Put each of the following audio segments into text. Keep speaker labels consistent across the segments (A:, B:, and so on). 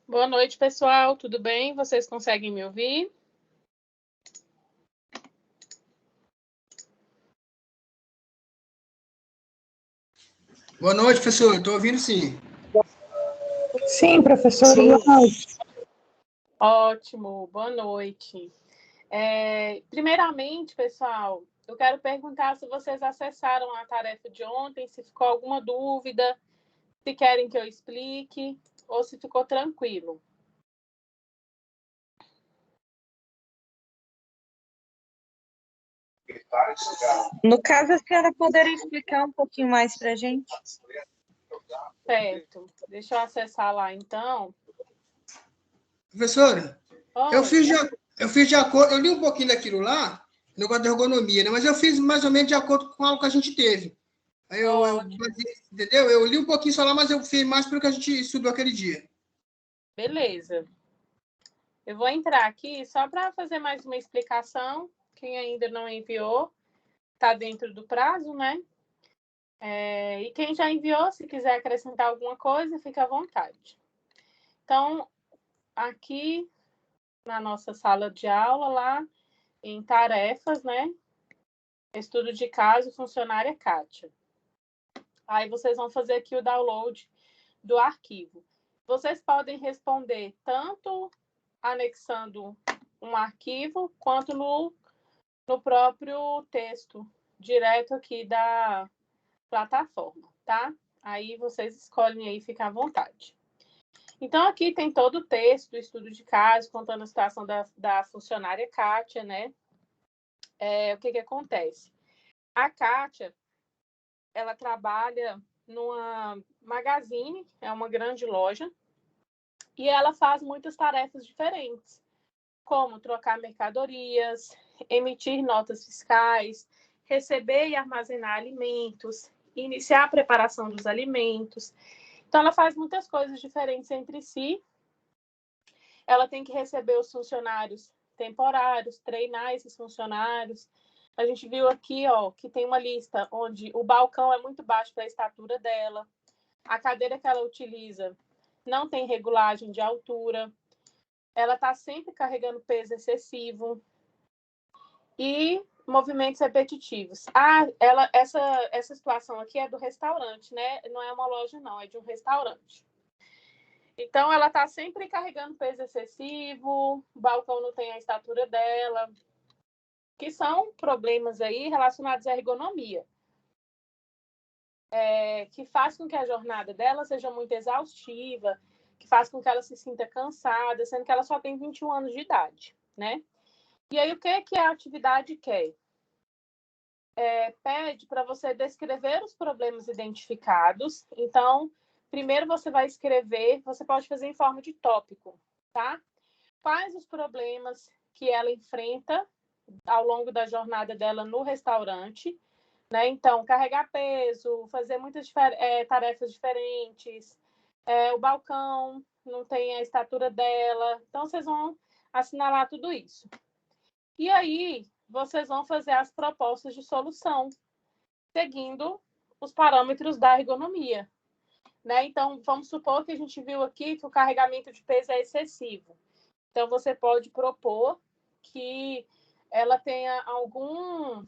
A: Boa noite, pessoal. Tudo bem? Vocês conseguem me ouvir?
B: Boa noite, professor. Estou ouvindo sim.
C: Sim, professor. Boa noite.
A: Ótimo, boa noite. Primeiramente, pessoal, eu quero perguntar se vocês acessaram a tarefa de ontem, se ficou alguma dúvida, se querem que eu explique ou se ficou tranquilo.
C: No caso, a senhora poderia explicar um pouquinho mais para a gente?
A: Certo. Deixa eu acessar lá, então.
B: Professora,
A: Oi.
B: eu fiz de acordo, eu li um pouquinho daquilo lá, no negócio da ergonomia, né? Mas eu fiz mais ou menos de acordo com algo que a gente teve. Aí entendeu? Eu li um pouquinho só lá, mas eu fiz mais pelo que a gente estudou aquele dia.
A: Beleza. Eu vou entrar aqui só para fazer mais uma explicação. Quem ainda não enviou, está dentro do prazo, né? E quem já enviou, se quiser acrescentar alguma coisa, fica à vontade. Então, aqui na nossa sala de aula, lá em tarefas, né? Estudo de caso, funcionária Kátia. Aí vocês vão fazer aqui o download do arquivo. Vocês podem responder tanto anexando um arquivo, quanto no próprio texto, direto aqui da plataforma, tá? Aí vocês escolhem aí, fica à vontade. Então, aqui tem todo o texto do estudo de caso, contando a situação da funcionária Kátia, né? O que acontece? A Kátia, ela trabalha numa Magazine, é uma grande loja, e ela faz muitas tarefas diferentes, como trocar mercadorias, emitir notas fiscais, receber e armazenar alimentos, iniciar a preparação dos alimentos. Então, ela faz muitas coisas diferentes entre si. Ela tem que receber os funcionários temporários, treinar esses funcionários. A gente viu aqui, ó, que tem uma lista onde o balcão é muito baixo para a estatura dela. A cadeira que ela utiliza não tem regulagem de altura. Ela está sempre carregando peso excessivo. E movimentos repetitivos. Essa situação aqui é do restaurante, né? Não é uma loja, não, é de um restaurante. Então, ela está sempre carregando peso excessivo, o balcão não tem a estatura dela, que são problemas aí relacionados à ergonomia, que faz com que a jornada dela seja muito exaustiva, que faz com que ela se sinta cansada, sendo que ela só tem 21 anos de idade, né? E aí, o que a atividade quer? Pede para você descrever os problemas identificados. Então, primeiro você vai escrever, você pode fazer em forma de tópico, tá? Quais os problemas que ela enfrenta ao longo da jornada dela no restaurante, né? Então, carregar peso, fazer muitas tarefas diferentes, o balcão não tem a estatura dela. Então, vocês vão assinalar tudo isso. E aí, vocês vão fazer as propostas de solução, seguindo os parâmetros da ergonomia, né? Então, vamos supor que a gente viu aqui que o carregamento de peso é excessivo. Então, você pode propor que ela tenha algum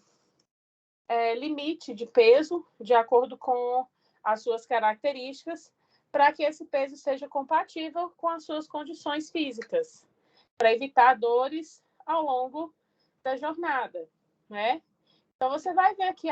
A: limite de peso, de acordo com as suas características, para que esse peso seja compatível com as suas condições físicas, para evitar dores ao longo da jornada, né? Então, você vai ver aqui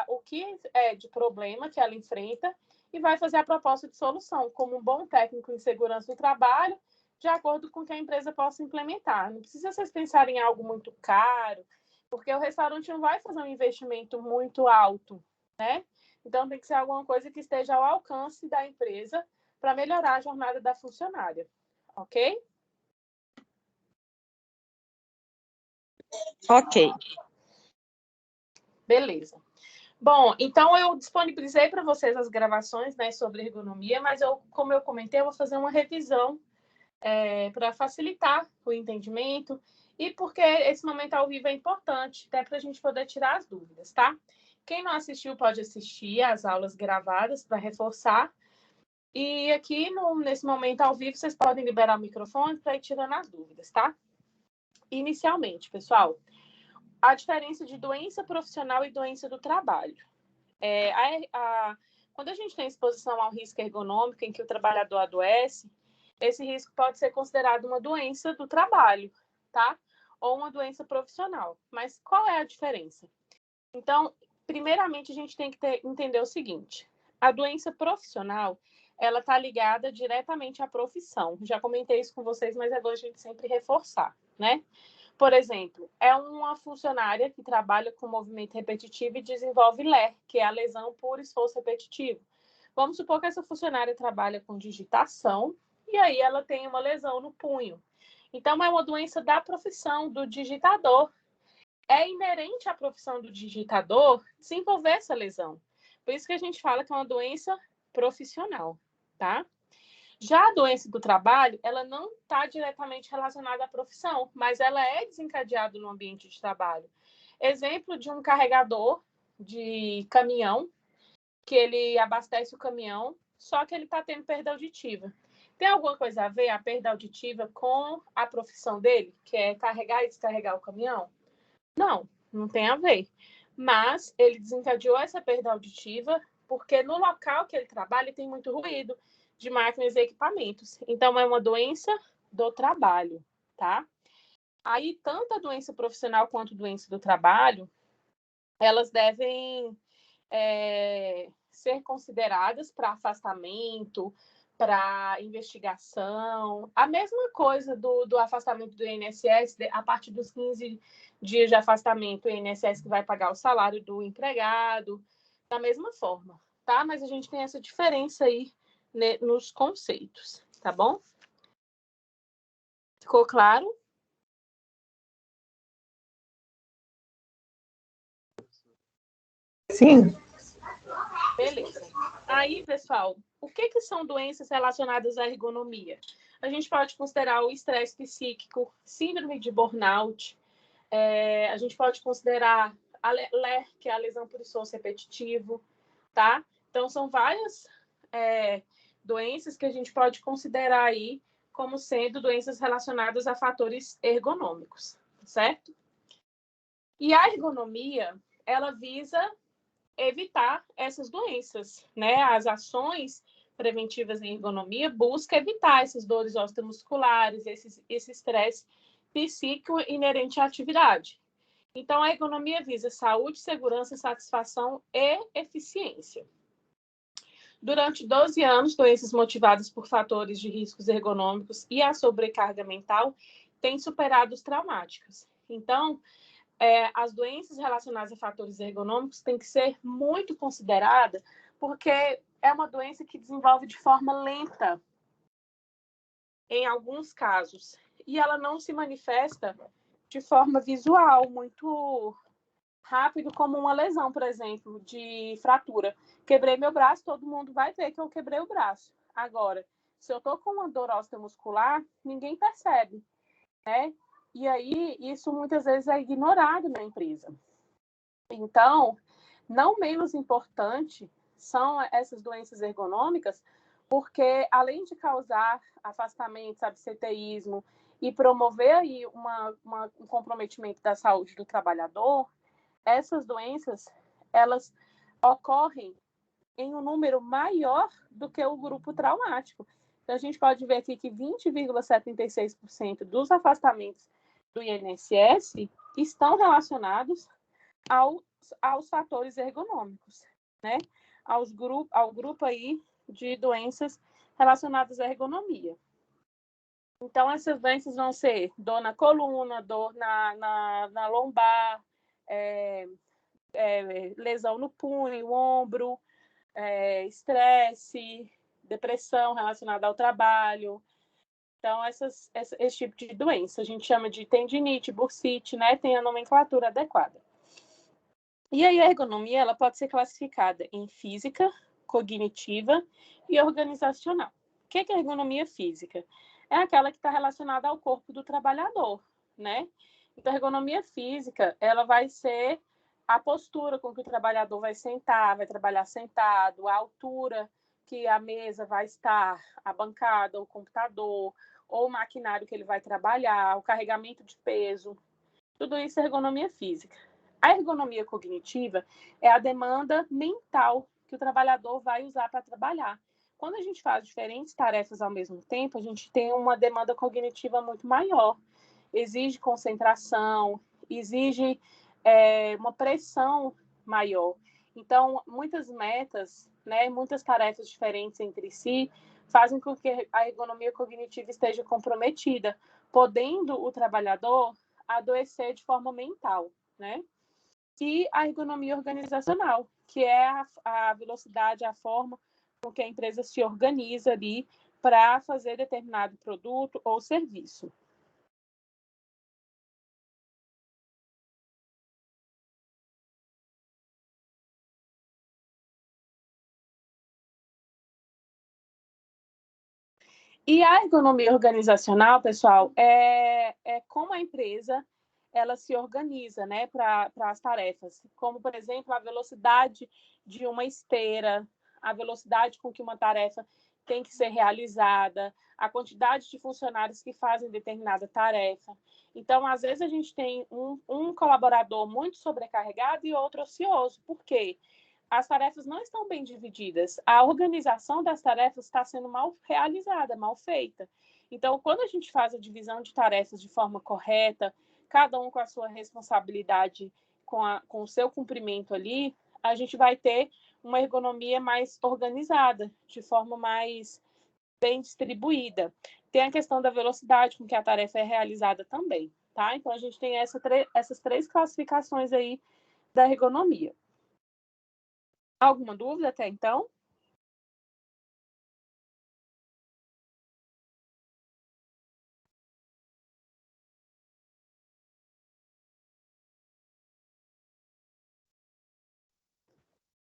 A: o que é de problema que ela enfrenta e vai fazer a proposta de solução, como um bom técnico em segurança do trabalho, de acordo com o que a empresa possa implementar. Não precisa vocês pensarem em algo muito caro, porque o restaurante não vai fazer um investimento muito alto, né? Então, tem que ser alguma coisa que esteja ao alcance da empresa para melhorar a jornada da funcionária, ok?
C: Ok.
A: Beleza. Bom, então eu disponibilizei para vocês as gravações, né, sobre ergonomia, mas como eu comentei, eu vou fazer uma revisão para facilitar o entendimento e porque esse momento ao vivo é importante, até para a gente poder tirar as dúvidas, tá? Quem não assistiu pode assistir às aulas gravadas para reforçar. E aqui, nesse momento ao vivo, vocês podem liberar o microfone para ir tirando as dúvidas, tá? Inicialmente, pessoal, a diferença de doença profissional e doença do trabalho. Quando a gente tem exposição ao risco ergonômico em que o trabalhador adoece, esse risco pode ser considerado uma doença do trabalho, tá? Ou uma doença profissional. Mas qual é a diferença? Então, primeiramente, a gente tem que entender o seguinte. A doença profissional, ela está ligada diretamente à profissão. Já comentei isso com vocês, mas é bom a gente sempre reforçar, né? Por exemplo, é uma funcionária que trabalha com movimento repetitivo e desenvolve LER, que é a lesão por esforço repetitivo. Vamos supor que essa funcionária trabalha com digitação e aí ela tem uma lesão no punho. Então, é uma doença da profissão do digitador. É inerente à profissão do digitador desenvolver essa lesão. Por isso que a gente fala que é uma doença profissional, tá? Já a doença do trabalho, ela não está diretamente relacionada à profissão, mas ela é desencadeada no ambiente de trabalho. Exemplo de um carregador de caminhão, que ele abastece o caminhão, só que ele está tendo perda auditiva. Tem alguma coisa a ver a perda auditiva com a profissão dele, que é carregar e descarregar o caminhão? Não, não tem a ver. Mas ele desencadeou essa perda auditiva porque no local que ele trabalha tem muito ruído de máquinas e equipamentos. Então, é uma doença do trabalho, tá? Aí, tanto a doença profissional quanto a doença do trabalho, elas devem ser consideradas para afastamento, para investigação. A mesma coisa do afastamento do INSS, a partir dos 15 dias de afastamento, o INSS que vai pagar o salário do empregado, da mesma forma, tá? Mas a gente tem essa diferença aí, né, nos conceitos, tá bom? Ficou claro?
D: Sim.
A: Beleza. Aí, pessoal, o que são doenças relacionadas à ergonomia? A gente pode considerar o estresse psíquico, síndrome de burnout, a gente pode considerar a LER, que é a lesão por esforço repetitivo, tá? Então, são várias doenças que a gente pode considerar aí como sendo doenças relacionadas a fatores ergonômicos, certo? E a ergonomia, ela visa evitar essas doenças, né? As ações preventivas em ergonomia buscam evitar essas dores osteomusculares, esse estresse psíquico inerente à atividade. Então, a ergonomia visa saúde, segurança, satisfação e eficiência. Durante 12 anos, doenças motivadas por fatores de riscos ergonômicos e a sobrecarga mental têm superado os traumáticos. Então, as doenças relacionadas a fatores ergonômicos têm que ser muito consideradas, porque é uma doença que desenvolve de forma lenta, em alguns casos, e ela não se manifesta de forma visual, muito rápido, como uma lesão, por exemplo, de fratura. Quebrei meu braço, todo mundo vai ver que eu quebrei o braço. Agora, se eu estou com uma dor osteomuscular, ninguém percebe, né? E aí, isso muitas vezes é ignorado na empresa. Então, não menos importante são essas doenças ergonômicas, porque além de causar afastamento, absenteísmo e promover aí um comprometimento da saúde do trabalhador, essas doenças, elas ocorrem em um número maior do que o grupo traumático. Então, a gente pode ver aqui que 20,76% dos afastamentos do INSS estão relacionados aos fatores ergonômicos, né? Ao grupo aí de doenças relacionadas à ergonomia. Então, essas doenças vão ser dor na coluna, dor na lombar, lesão no punho, ombro, estresse, depressão relacionada ao trabalho. Então, esse tipo de doença a gente chama de tendinite, bursite, né? Tem a nomenclatura adequada. E aí, a ergonomia ela pode ser classificada em física, cognitiva e organizacional. O que é a ergonomia física? É aquela que está relacionada ao corpo do trabalhador, né? Então, a ergonomia física, ela vai ser a postura com que o trabalhador vai sentar, vai trabalhar sentado, a altura que a mesa vai estar, a bancada, o computador, ou o maquinário que ele vai trabalhar, o carregamento de peso, tudo isso é ergonomia física. A ergonomia cognitiva é a demanda mental que o trabalhador vai usar para trabalhar. Quando a gente faz diferentes tarefas ao mesmo tempo, a gente tem uma demanda cognitiva muito maior. Exige concentração, exige uma pressão maior. Então, muitas metas, né, muitas tarefas diferentes entre si, fazem com que a ergonomia cognitiva esteja comprometida, podendo o trabalhador adoecer de forma mental, né? E a ergonomia organizacional, que é a velocidade, a forma com que a empresa se organiza ali para fazer determinado produto ou serviço. E a ergonomia organizacional, pessoal, é como a empresa ela se organiza, né, para as tarefas, como, por exemplo, a velocidade de uma esteira, a velocidade com que uma tarefa tem que ser realizada, a quantidade de funcionários que fazem determinada tarefa. Então, às vezes, a gente tem um colaborador muito sobrecarregado e outro ocioso. Por quê? As tarefas não estão bem divididas. A organização das tarefas está sendo mal realizada, mal feita. Então, quando a gente faz a divisão de tarefas de forma correta, cada um com a sua responsabilidade, com o seu cumprimento ali, a gente vai ter uma ergonomia mais organizada, de forma mais bem distribuída. Tem a questão da velocidade com que a tarefa é realizada também, tá? Então, a gente tem essas três classificações aí da ergonomia. Alguma dúvida até então?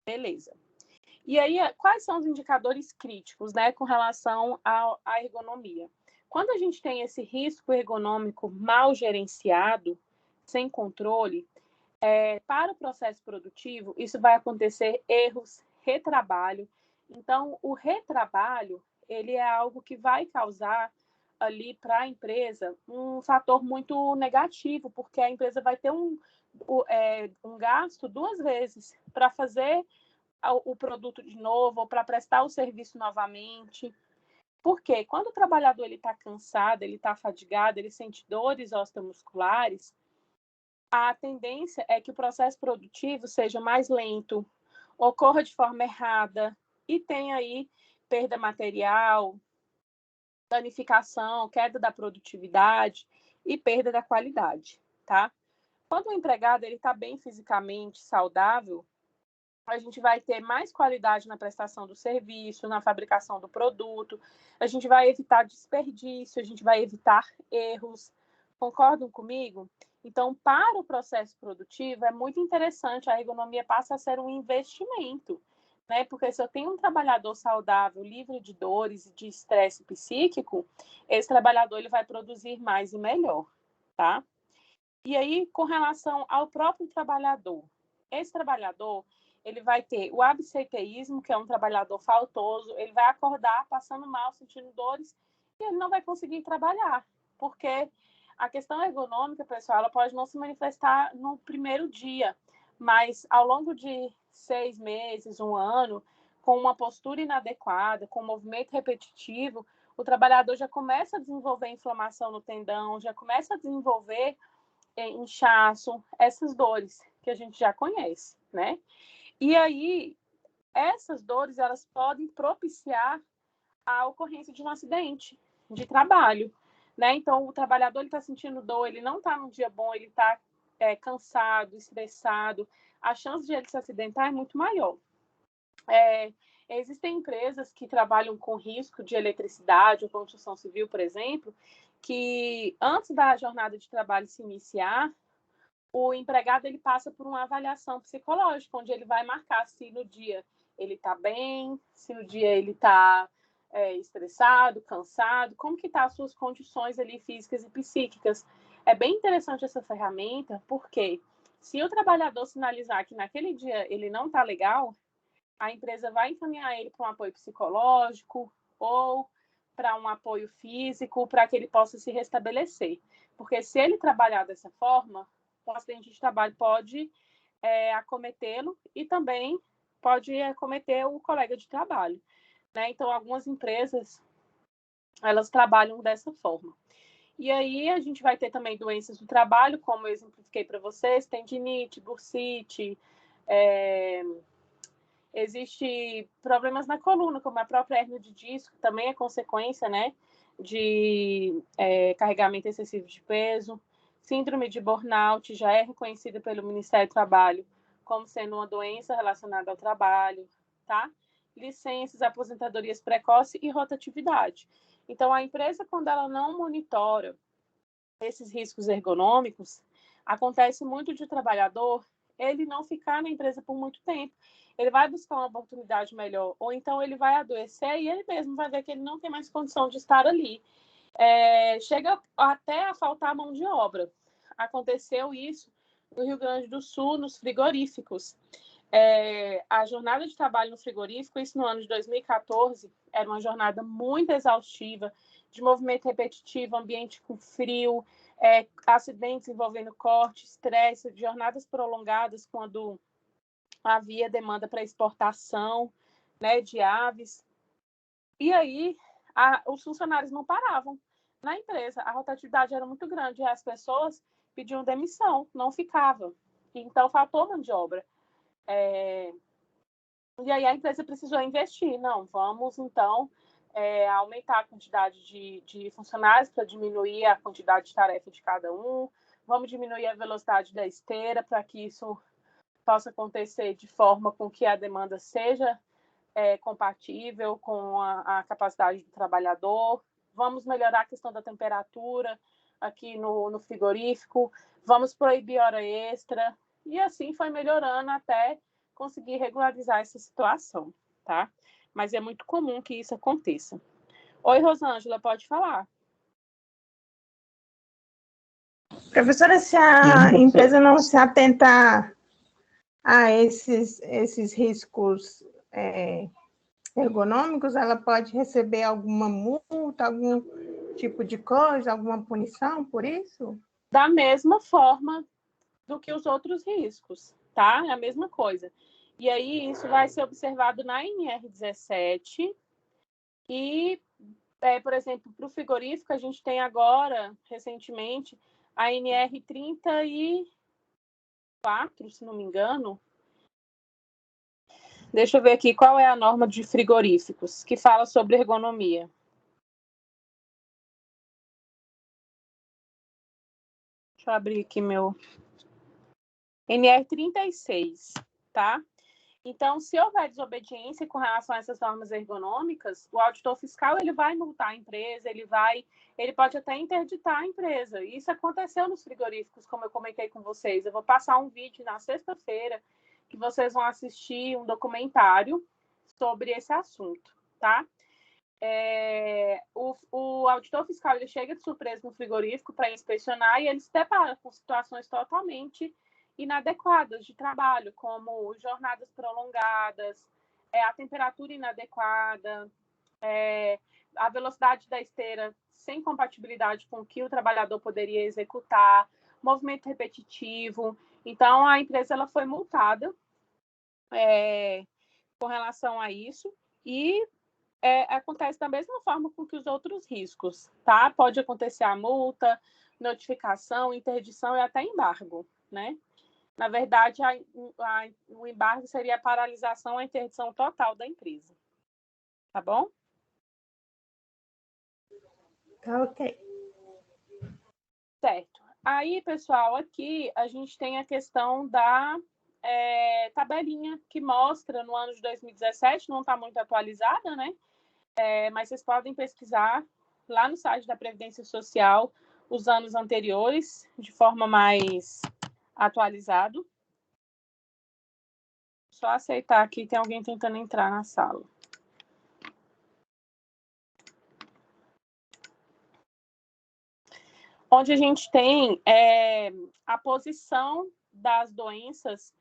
A: Beleza. E aí, quais são os indicadores críticos, né, com relação à ergonomia? Quando a gente tem esse risco ergonômico mal gerenciado, sem controle, para o processo produtivo, isso vai acontecer erros, retrabalho. Então, o retrabalho, ele é algo que vai causar ali para a empresa um fator muito negativo, porque a empresa vai ter um gasto duas vezes para fazer o produto de novo ou para prestar o serviço novamente. Porque quando o trabalhador está cansado, ele está fadigado, ele sente dores osteomusculares, a tendência é que o processo produtivo seja mais lento, ocorra de forma errada e tenha aí perda material, danificação, queda da produtividade e perda da qualidade, tá? Quando o empregado está bem fisicamente, saudável, a gente vai ter mais qualidade na prestação do serviço, na fabricação do produto, a gente vai evitar desperdício, a gente vai evitar erros. Concordam comigo? Então, para o processo produtivo, é muito interessante, a ergonomia passa a ser um investimento, né? Porque se eu tenho um trabalhador saudável, livre de dores e de estresse psíquico, esse trabalhador ele vai produzir mais e melhor, tá? E aí, com relação ao próprio trabalhador, esse trabalhador, ele vai ter o absenteísmo, que é um trabalhador faltoso, ele vai acordar passando mal, sentindo dores, e ele não vai conseguir trabalhar, porque a questão ergonômica, pessoal, ela pode não se manifestar no primeiro dia, mas ao longo de 6 meses, um ano, com uma postura inadequada, com movimento repetitivo, o trabalhador já começa a desenvolver inflamação no tendão, já começa a desenvolver inchaço, essas dores que a gente já conhece, né? E aí, essas dores, elas podem propiciar a ocorrência de um acidente de trabalho, né? Então, o trabalhador está sentindo dor, ele não está num dia bom, ele está cansado, estressado, a chance de ele se acidentar é muito maior. Existem empresas que trabalham com risco de eletricidade ou construção civil, por exemplo, que antes da jornada de trabalho se iniciar, o empregado ele passa por uma avaliação psicológica, onde ele vai marcar se no dia ele está bem, se no dia ele está estressado, cansado, como que estão as suas condições ali físicas e psíquicas. É bem interessante essa ferramenta, porque se o trabalhador sinalizar que naquele dia ele não está legal, a empresa vai encaminhar ele para um apoio psicológico ou para um apoio físico, para que ele possa se restabelecer. Porque se ele trabalhar dessa forma, o acidente de trabalho pode acometê-lo e também pode acometer o colega de trabalho, né? Então, algumas empresas, elas trabalham dessa forma. E aí, a gente vai ter também doenças do trabalho, como eu exemplifiquei para vocês, tendinite, bursite, existe problemas na coluna, como a própria hérnia de disco, que também é consequência, né, de carregamento excessivo de peso. Síndrome de burnout já é reconhecida pelo Ministério do Trabalho como sendo uma doença relacionada ao trabalho, tá? Licenças, aposentadorias precoce e rotatividade. Então, a empresa, quando ela não monitora esses riscos ergonômicos, acontece muito de o trabalhador ele não ficar na empresa por muito tempo. Ele vai buscar uma oportunidade melhor, ou então ele vai adoecer e ele mesmo vai ver que ele não tem mais condição de estar ali. Chega até a faltar mão de obra. Aconteceu isso no Rio Grande do Sul, nos frigoríficos. A jornada de trabalho no frigorífico, isso no ano de 2014, era uma jornada muito exaustiva, de movimento repetitivo, ambiente com frio, acidentes envolvendo corte, estresse, jornadas prolongadas quando havia demanda para exportação, né, de aves. E aí, os funcionários não paravam na empresa. A rotatividade era muito grande e as pessoas pediam demissão, não ficavam. Então, faltou mão de obra. E aí a empresa precisou investir. Não, vamos, então, aumentar a quantidade de funcionários para diminuir a quantidade de tarefa de cada um. Vamos diminuir a velocidade da esteira para que isso possa acontecer de forma com que a demanda seja compatível com a capacidade do trabalhador. Vamos melhorar a questão da temperatura aqui no frigorífico. Vamos proibir hora extra. E assim foi melhorando até conseguir regularizar essa situação, tá? Mas é muito comum que isso aconteça. Oi, Rosângela, pode falar.
D: Professora, se a empresa não se atentar a esses riscos ergonômicos, ela pode receber alguma multa, algum tipo de coisa, alguma punição por isso?
A: Da mesma forma do que os outros riscos, tá? É a mesma coisa. E aí, isso vai ser observado na NR17 e, por exemplo, para o frigorífico, a gente tem agora, recentemente, a NR34, se não me engano. Deixa eu ver aqui qual é a norma de frigoríficos, que fala sobre ergonomia. Deixa eu abrir aqui meu... NR36, tá? Então, se houver desobediência com relação a essas normas ergonômicas, o auditor fiscal ele vai multar a empresa, ele pode até interditar a empresa. Isso aconteceu nos frigoríficos, como eu comentei com vocês. Eu vou passar um vídeo na sexta-feira que vocês vão assistir um documentário sobre esse assunto, tá? O auditor fiscal ele chega de surpresa no frigorífico para inspecionar e ele se depara com situações totalmente inadequadas de trabalho, como jornadas prolongadas, a temperatura inadequada, a velocidade da esteira sem compatibilidade com o que o trabalhador poderia executar, movimento repetitivo. Então, a empresa ela foi multada com relação a isso e acontece da mesma forma com que os outros riscos, tá? Pode acontecer a multa, notificação, interdição e até embargo, né? Na verdade, o embargo seria a paralisação, a interdição total da empresa. Tá bom?
D: Ok.
A: Certo. Aí, pessoal, aqui a gente tem a questão da tabelinha que mostra no ano de 2017, não está muito atualizada, né? Mas vocês podem pesquisar lá no site da Previdência Social os anos anteriores, de forma mais atualizado. Só aceitar aqui, tem alguém tentando entrar na sala. Onde a gente tem a posição das doenças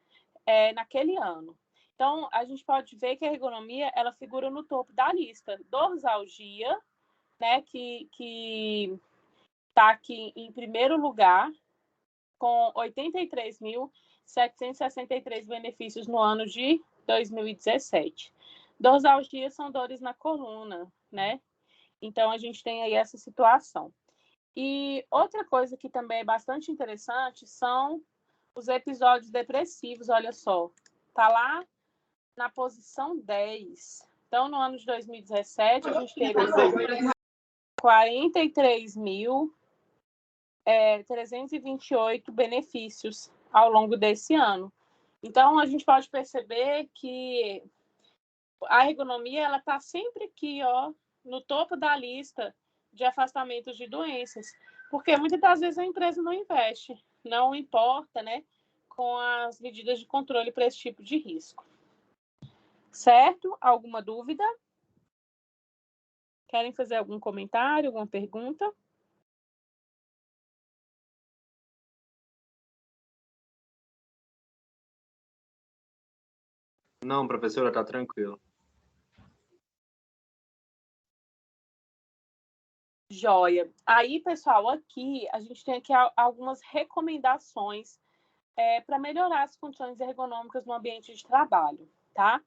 A: naquele ano. Então, a gente pode ver que a ergonomia, ela figura no topo da lista. Dorsalgia, né, que está aqui em primeiro lugar, com 83.763 benefícios no ano de 2017. Dorsalgia são dores na coluna, né? Então, a gente tem aí essa situação. E outra coisa que também é bastante interessante são os episódios depressivos, olha só. Tá lá na posição 10. Então, no ano de 2017, a gente teve 43.328 benefícios ao longo desse ano. Então, a gente pode perceber que a ergonomia ela está sempre aqui, ó, no topo da lista de afastamentos de doenças, porque muitas das vezes a empresa não investe, não importa, né, com as medidas de controle para esse tipo de risco. Certo? Alguma dúvida? Querem fazer algum comentário, alguma pergunta?
E: Não, professora, está tranquilo.
A: Joia. Aí, pessoal, aqui a gente tem aqui algumas recomendações para melhorar as funções ergonômicas no ambiente de trabalho, tá?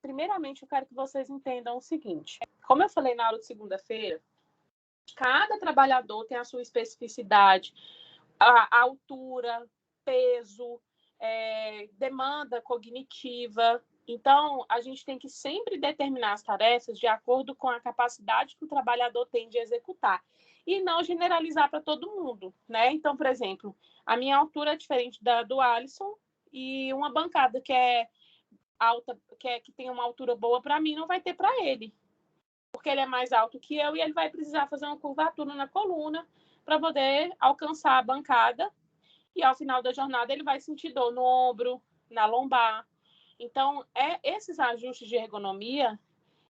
A: Primeiramente, eu quero que vocês entendam o seguinte. Como eu falei na aula de segunda-feira, cada trabalhador tem a sua especificidade, a altura, peso, demanda cognitiva. Então, a gente tem que sempre determinar as tarefas de acordo com a capacidade que o trabalhador tem de executar e não generalizar para todo mundo, né? Então, por exemplo, a minha altura é diferente da do Alisson e uma bancada que é alta, que tem uma altura boa para mim, não vai ter para ele, porque ele é mais alto que eu e ele vai precisar fazer uma curvatura na coluna para poder alcançar a bancada e ao final da jornada ele vai sentir dor no ombro, na lombar. Então, esses ajustes de ergonomia,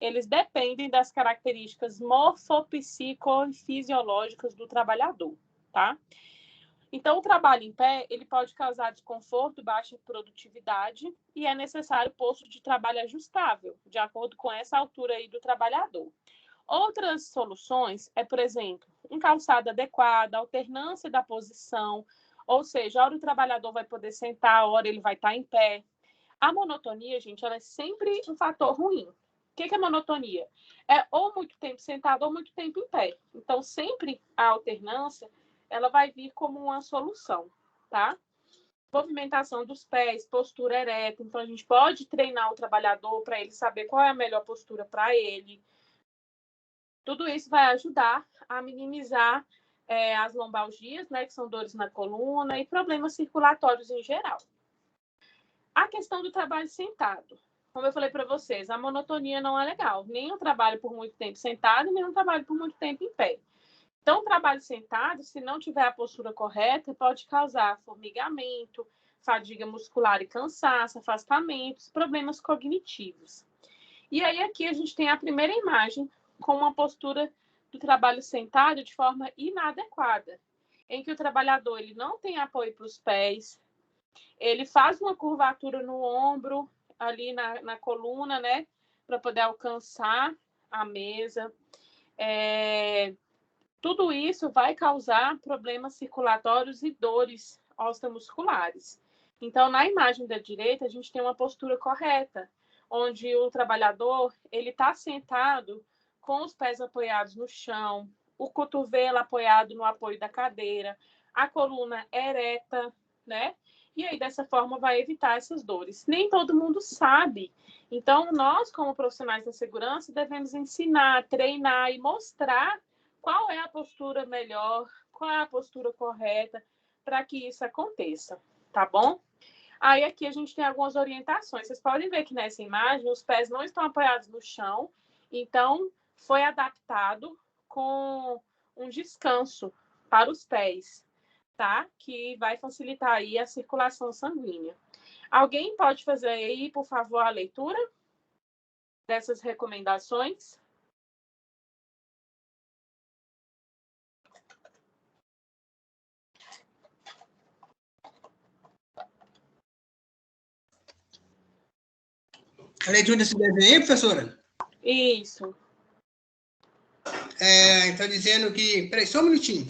A: eles dependem das características morfopsicofisiológicas do trabalhador, tá? Então, o trabalho em pé, ele pode causar desconforto, baixa produtividade e é necessário posto de trabalho ajustável, de acordo com essa altura aí do trabalhador. Outras soluções é, por exemplo, um calçado adequado, alternância da posição, ou seja, a hora o trabalhador vai poder sentar, a hora ele vai estar em pé. A monotonia, gente, ela é sempre um fator ruim. O que é monotonia? É ou muito tempo sentado ou muito tempo em pé. Então, sempre a alternância, ela vai vir como uma solução, tá? Movimentação dos pés, postura ereta. Então, a gente pode treinar o trabalhador para ele saber qual é a melhor postura para ele. Tudo isso vai ajudar a minimizar as lombalgias, né, que são dores na coluna e problemas circulatórios em geral. A questão do trabalho sentado. Como eu falei para vocês, a monotonia não é legal. Nem o trabalho por muito tempo sentado, nem o trabalho por muito tempo em pé. Então, o trabalho sentado, se não tiver a postura correta, pode causar formigamento, fadiga muscular e cansaço, afastamentos, problemas cognitivos. E aí, aqui a gente tem a primeira imagem com uma postura do trabalho sentado de forma inadequada, em que o trabalhador ele não tem apoio para os pés, ele faz uma curvatura no ombro, ali na coluna, né, para poder alcançar a mesa. Tudo isso vai causar problemas circulatórios e dores osteomusculares. Então, na imagem da direita, a gente tem uma postura correta, onde o trabalhador ele está sentado com os pés apoiados no chão, o cotovelo apoiado no apoio da cadeira, a coluna ereta, né? E aí, dessa forma, vai evitar essas dores. Nem todo mundo sabe. Então, nós, como profissionais da segurança, devemos ensinar, treinar e mostrar qual é a postura melhor, qual é a postura correta para que isso aconteça, tá bom? Aí aqui a gente tem algumas orientações. Vocês podem ver que nessa imagem os pés não estão apoiados no chão, então foi adaptado com um descanso para os pés, tá? Que vai facilitar aí a circulação sanguínea. Alguém pode fazer aí, por favor, a leitura dessas recomendações?
B: A leitura desse desenho aí, professora?
A: Isso.
B: Está dizendo que... Peraí, só um minutinho.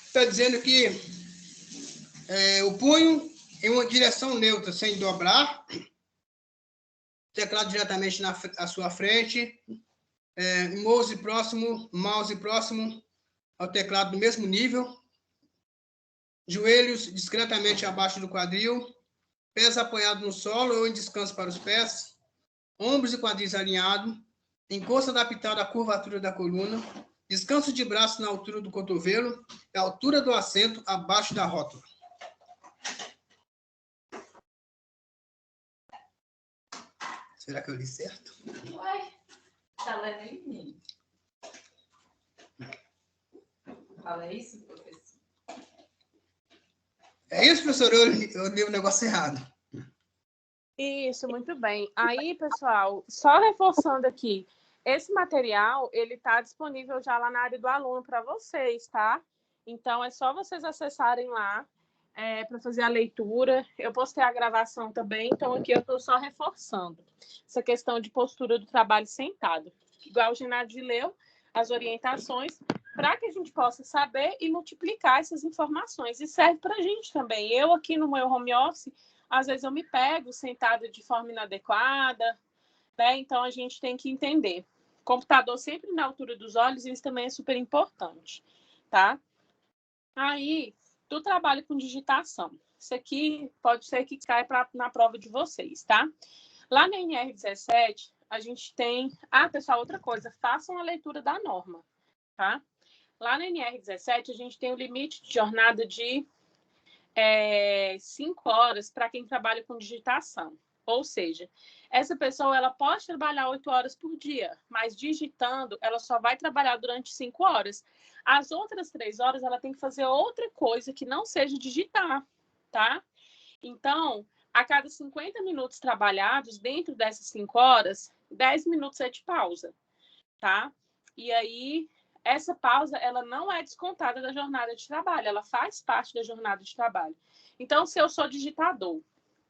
B: Está dizendo que o punho em uma direção neutra, sem dobrar, teclado diretamente à sua frente, mouse próximo ao teclado do mesmo nível, joelhos discretamente abaixo do quadril, pés apoiados no solo ou em descanso para os pés, ombros e quadris alinhados, encosto adaptado à curvatura da coluna, descanso de braço na altura do cotovelo e altura do assento abaixo da rótula. Será que eu li certo?
F: Ué, tá lendo aí, menino? Fala isso, professor.
B: É isso, professor? Eu li o negócio errado.
A: Isso, muito bem. Aí, pessoal, só reforçando aqui, esse material, ele está disponível já lá na área do aluno para vocês, tá? Então, é só vocês acessarem lá para fazer a leitura. Eu postei a gravação também, então aqui eu estou só reforçando essa questão de postura do trabalho sentado. Igual o Ginardi leu, as orientações, para que a gente possa saber e multiplicar essas informações. E serve para a gente também. Eu aqui no meu home office, às vezes eu me pego sentada de forma inadequada, né? Então a gente tem que entender. Computador sempre na altura dos olhos, isso também é super importante, tá? Aí, do trabalho com digitação. Isso aqui pode ser que caia na prova de vocês, tá? Lá na NR17, a gente tem... Ah, pessoal, outra coisa, façam a leitura da norma, tá? Lá na NR17, a gente tem o limite de jornada de 5 horas para quem trabalha com digitação. Ou seja, essa pessoa ela pode trabalhar 8 horas por dia, mas digitando ela só vai trabalhar durante 5 horas. As outras 3 horas ela tem que fazer outra coisa que não seja digitar, tá? Então, a cada 50 minutos trabalhados, dentro dessas 5 horas, 10 minutos é de pausa, tá? E aí, essa pausa, ela não é descontada da jornada de trabalho, ela faz parte da jornada de trabalho. Então, se eu sou digitador,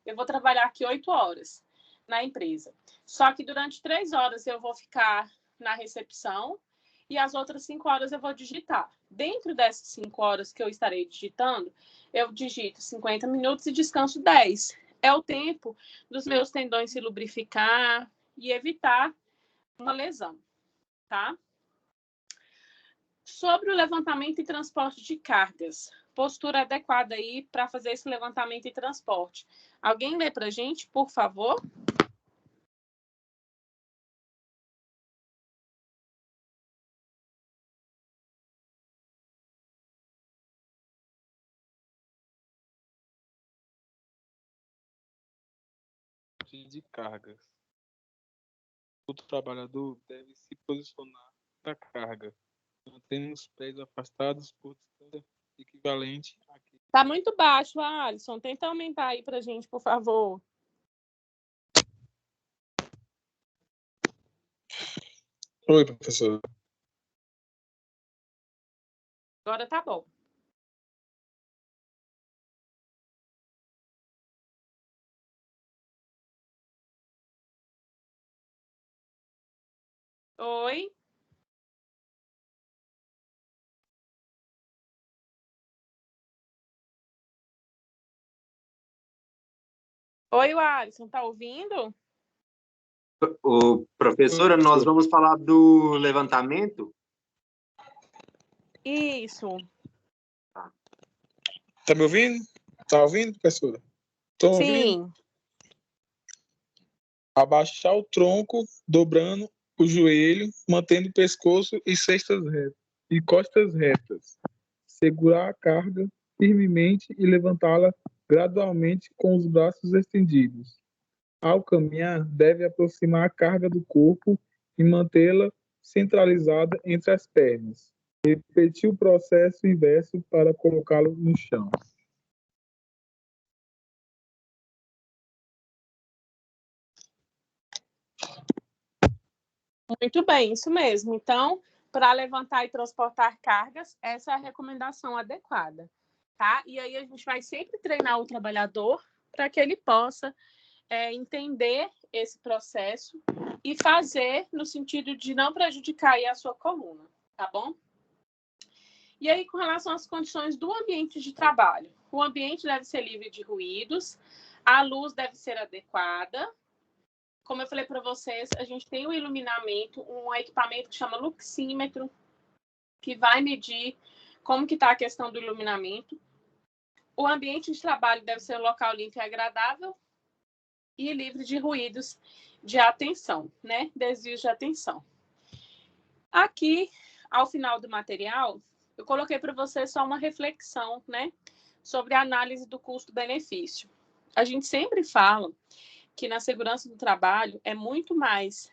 A: eu vou trabalhar aqui 8 horas na empresa. Só que durante 3 horas eu vou ficar na recepção e as outras 5 horas eu vou digitar. Dentro dessas 5 horas que eu estarei digitando, eu digito 50 minutos e descanso 10. É o tempo dos meus tendões se lubrificar e evitar uma lesão, tá? Sobre o levantamento e transporte de cargas, postura adequada aí para fazer esse levantamento e transporte. Alguém lê para a gente, por favor?
G: De cargas. O trabalhador deve se posicionar na carga, mantendo os pés afastados por distância equivalente a...
A: Tá muito baixo, Alisson. Tenta aumentar aí para a gente, por favor.
G: Oi, professor.
A: Agora tá bom. Oi? Oi, Alisson, tá ouvindo?
E: Professora, nós vamos falar do levantamento.
A: Isso.
G: Tá me ouvindo? Tá ouvindo, professora? Tô ouvindo.
A: Sim.
G: Abaixar o tronco, dobrando o joelho, mantendo o pescoço e costas retas. Segurar a carga firmemente e levantá-la gradualmente com os braços estendidos. Ao caminhar, deve aproximar a carga do corpo e mantê-la centralizada entre as pernas. Repetir o processo inverso para colocá-lo no chão.
A: Muito bem, isso mesmo. Então, para levantar e transportar cargas, essa é a recomendação adequada, tá? E aí a gente vai sempre treinar o trabalhador para que ele possa entender esse processo e fazer no sentido de não prejudicar aí a sua coluna, tá bom? E aí, com relação às condições do ambiente de trabalho, o ambiente deve ser livre de ruídos, a luz deve ser adequada. Como eu falei para vocês, a gente tem um iluminamento, um equipamento que chama luxímetro, que vai medir como que está a questão do iluminamento. O ambiente de trabalho deve ser um local limpo e agradável e livre de ruídos de atenção, né? Desvios de atenção. Aqui, ao final do material, eu coloquei para vocês só uma reflexão, né? Sobre a análise do custo-benefício. A gente sempre fala que na segurança do trabalho é muito mais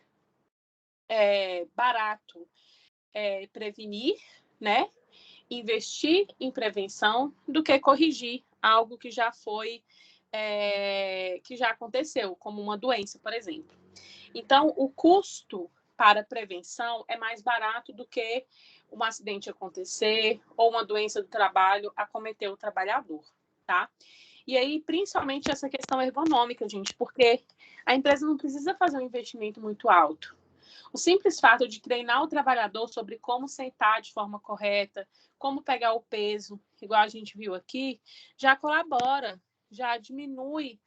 A: barato prevenir, né? Investir em prevenção do que corrigir algo que já foi, que já aconteceu, como uma doença, por exemplo. Então, o custo para prevenção é mais barato do que um acidente acontecer ou uma doença do trabalho acometer o trabalhador, tá? E aí, principalmente essa questão ergonômica, gente, porque a empresa não precisa fazer um investimento muito alto. O simples fato de treinar o trabalhador sobre como sentar de forma correta, como pegar o peso, igual a gente viu aqui, já colabora, já diminui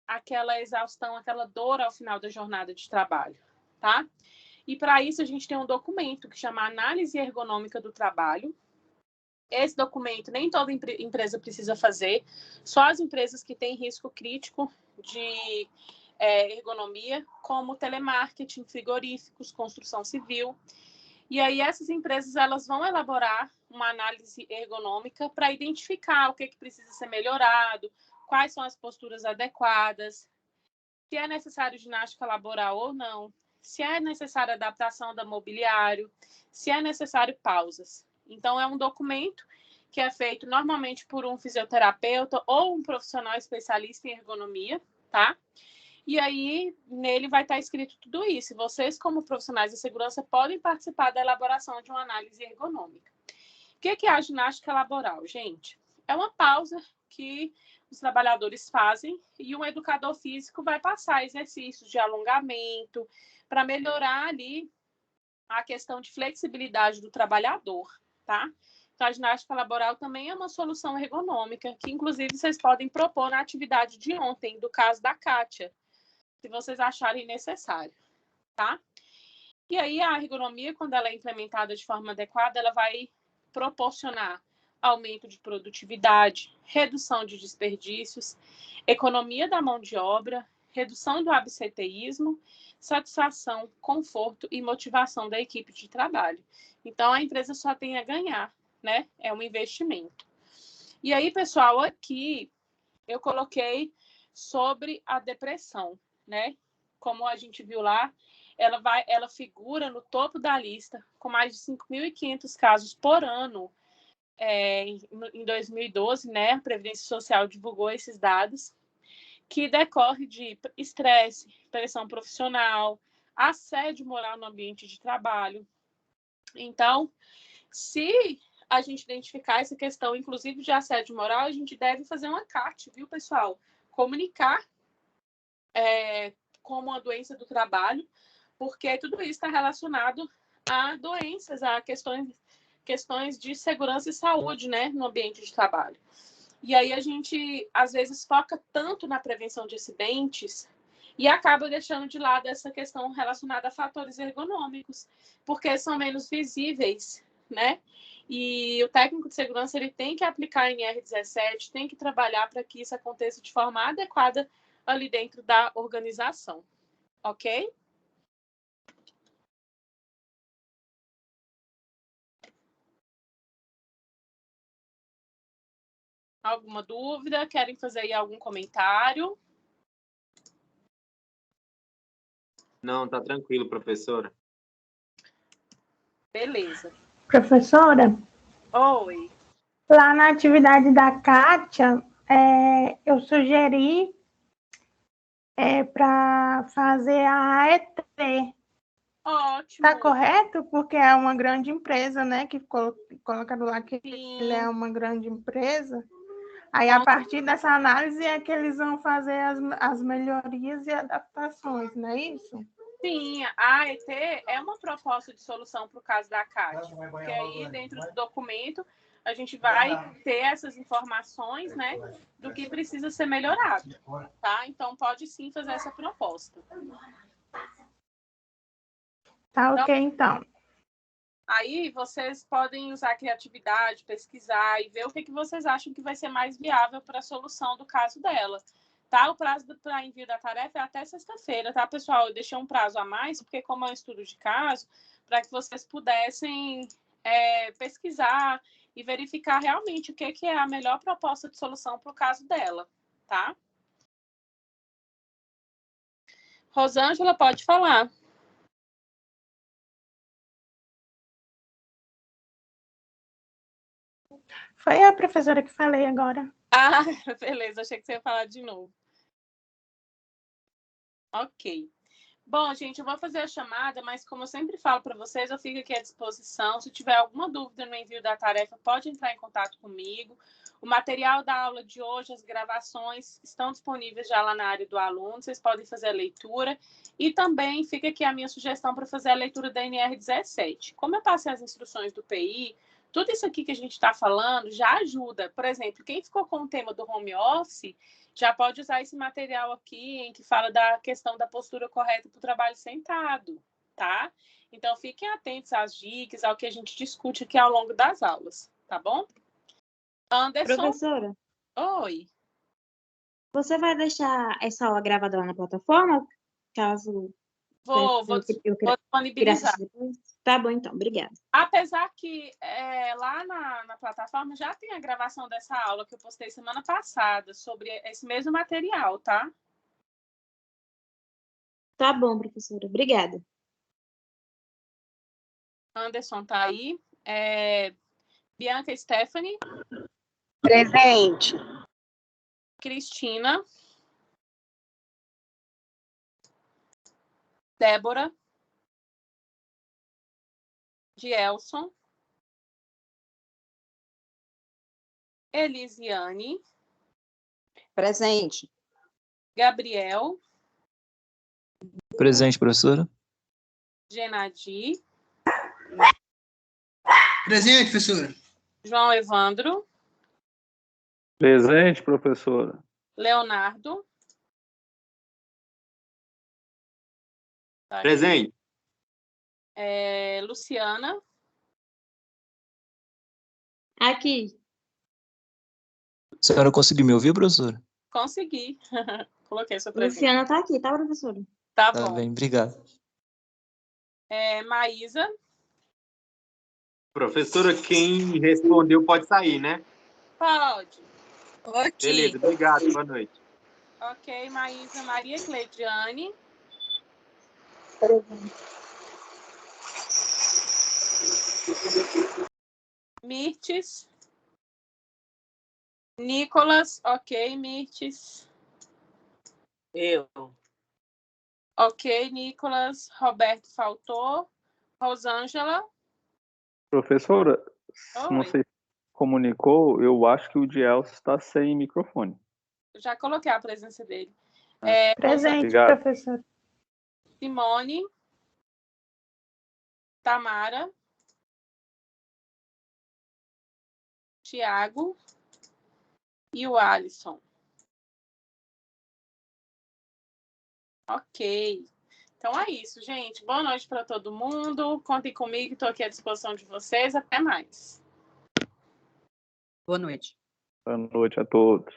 A: aquela exaustão, aquela dor ao final da jornada de trabalho, tá? E para isso a gente tem um documento que chama Análise Ergonômica do Trabalho. Esse documento nem toda empresa precisa fazer, só as empresas que têm risco crítico de ergonomia, como telemarketing, frigoríficos, construção civil. E aí essas empresas elas vão elaborar uma análise ergonômica para identificar o que precisa ser melhorado, quais são as posturas adequadas, se é necessário ginástica laboral ou não, se é necessária adaptação do mobiliário, se é necessário pausas. Então, é um documento que é feito normalmente por um fisioterapeuta ou um profissional especialista em ergonomia, tá? E aí, nele vai estar escrito tudo isso. Vocês, como profissionais de segurança, podem participar da elaboração de uma análise ergonômica. O que é a ginástica laboral, gente? É uma pausa que os trabalhadores fazem e um educador físico vai passar exercícios de alongamento para melhorar ali a questão de flexibilidade do trabalhador, tá? Então, a ginástica laboral também é uma solução ergonômica, que inclusive vocês podem propor na atividade de ontem, do caso da Kátia, se vocês acharem necessário, tá? E aí, a ergonomia, quando ela é implementada de forma adequada, ela vai proporcionar aumento de produtividade, redução de desperdícios, economia da mão de obra, redução do absenteísmo, satisfação, conforto e motivação da equipe de trabalho. Então, a empresa só tem a ganhar, né? É um investimento. E aí, pessoal, aqui eu coloquei sobre a depressão, né? Como a gente viu lá, ela figura no topo da lista com mais de 5.500 casos por ano. Em 2012, né, a Previdência Social divulgou esses dados, que decorre de estresse, pressão profissional, assédio moral no ambiente de trabalho. Então, se a gente identificar essa questão, inclusive de assédio moral, a gente deve fazer uma CAT, viu, pessoal? Comunicar como uma doença do trabalho, porque tudo isso está relacionado a doenças, a questões de segurança e saúde, né, no ambiente de trabalho. E aí a gente, às vezes, foca tanto na prevenção de acidentes e acaba deixando de lado essa questão relacionada a fatores ergonômicos, porque são menos visíveis, né? E o técnico de segurança ele tem que aplicar em R17, tem que trabalhar para que isso aconteça de forma adequada ali dentro da organização, ok? Alguma dúvida? Querem fazer aí algum comentário?
E: Não, tá tranquilo, professora.
A: Beleza.
D: Professora,
A: Oi.
D: lá na atividade da Kátia, eu sugeri para fazer a AET,
A: Ótimo.
D: Está correto? Porque é uma grande empresa, né? Que colocaram lá que
A: Sim.
D: ele é uma grande empresa. Aí, a partir dessa análise, é que eles vão fazer as melhorias e adaptações, não é isso?
A: Sim, a AET é uma proposta de solução para o caso da Cátia, porque aí dentro do documento a gente vai ter essas informações, né, do que precisa ser melhorado, tá? Então pode sim fazer essa proposta.
D: Tá ok, então.
A: Aí vocês podem usar a criatividade, pesquisar e ver o que vocês acham que vai ser mais viável para a solução do caso dela. Tá? O prazo para envio da tarefa é até sexta-feira, tá, pessoal? Eu deixei um prazo a mais, porque como é um estudo de caso, para que vocês pudessem pesquisar e verificar realmente o que é a melhor proposta de solução para o caso dela, tá? Rosângela, pode falar.
D: Foi a professora que falei agora.
A: Ah, beleza, achei que você ia falar de novo. Ok. Bom, gente, eu vou fazer a chamada, mas como eu sempre falo para vocês, eu fico aqui à disposição. Se tiver alguma dúvida no envio da tarefa, pode entrar em contato comigo. O material da aula de hoje, as gravações, estão disponíveis já lá na área do aluno, vocês podem fazer a leitura. E também fica aqui a minha sugestão para fazer a leitura da NR17. Como eu passei as instruções do PI, tudo isso aqui que a gente está falando já ajuda. Por exemplo, quem ficou com o tema do home office, já pode usar esse material aqui, em que fala da questão da postura correta para o trabalho sentado, tá? Então, fiquem atentos às dicas, ao que a gente discute aqui ao longo das aulas, tá bom? Anderson?
H: Professora,
A: Oi.
H: você vai deixar essa aula gravada lá na plataforma? Caso
A: Vou
H: eu queira
A: disponibilizar.
H: assistir depois? Tá bom, então. Obrigada.
A: Apesar que lá na plataforma já tem a gravação dessa aula que eu postei semana passada sobre esse mesmo material, tá?
H: Tá bom, professora. Obrigada.
A: Anderson tá aí. Bianca Stephanie.
D: Presente.
A: Cristina. Débora. Gielson. Elisiane.
I: Presente.
A: Gabriel.
J: Presente, professora.
A: Genadi.
B: Presente, professora.
A: João Evandro.
G: Presente, professora.
A: Leonardo.
E: Presente.
A: Luciana.
H: Aqui.
J: A senhora conseguiu me ouvir, professora?
A: Consegui. Coloquei sua presença.
H: Luciana tá aqui, tá, professora?
A: Tá
J: Tá
A: bom.
J: bem, obrigado.
A: Maísa.
E: Professora, quem respondeu pode sair, né?
A: Pode.
F: Ok.
E: Beleza, obrigado. Boa noite.
A: Ok, Maísa. Maria Cleidiane. Mirtes. Nicolas. Ok, Mirtes.
F: Eu.
A: Ok, Nicolas. Roberto faltou. Rosângela.
G: Professora, não
A: Oi.
G: sei se comunicou, eu acho que o Dielso está sem microfone.
A: Já coloquei a presença dele.
D: Presente,
G: Obrigado.
D: professor.
A: Simone. Tamara. Tiago. E o Alisson. Ok. Então é isso, gente. Boa noite para todo mundo. Contem comigo, estou aqui à disposição de vocês. Até mais.
F: Boa noite.
G: Boa noite a todos.